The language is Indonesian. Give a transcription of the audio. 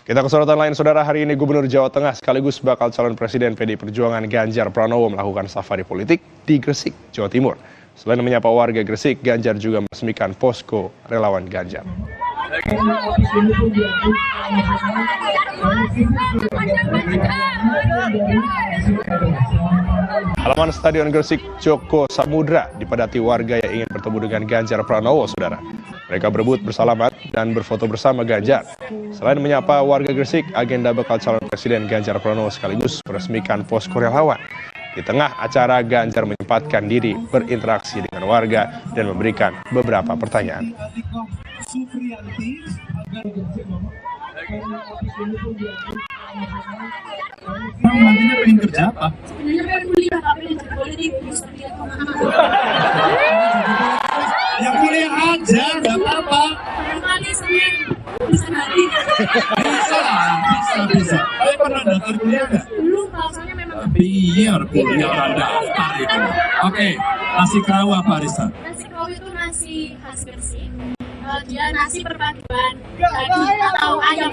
Kita ke sorotan lain, saudara. Hari ini Gubernur Jawa Tengah sekaligus bakal calon Presiden PDI Perjuangan Ganjar Pranowo melakukan safari politik di Gresik, Jawa Timur. Selain menyapa warga Gresik, Ganjar juga meresmikan posko relawan Ganjar. Halaman Stadion Gresik Joko Samudra dipadati warga yang ingin bertemu dengan Ganjar Pranowo, saudara. Mereka berebut bersalamat dan berfoto bersama Ganjar. Selain menyapa warga Gresik, agenda bakal calon Presiden Ganjar Pranowo sekaligus meresmikan posko relawan. Di tengah acara, Ganjar menyempatkan diri berinteraksi dengan warga dan memberikan beberapa pertanyaan. Nantinya pengen kerja apa? Sebenarnya pengen kuliah, tapi politik bisa lihat Ya kuliah aja, nggak apa-apa. barangkali Senin bisa nanti. Bisa. Tapi pernah daftar kuliah nggak? Belum, alasannya memang Biar kuliah orang daftar itu. Oke, nasi kerawu apa, Risa? nasi kau itu nasi khas Gresik. Dia nasi perpaduan daging atau ayam.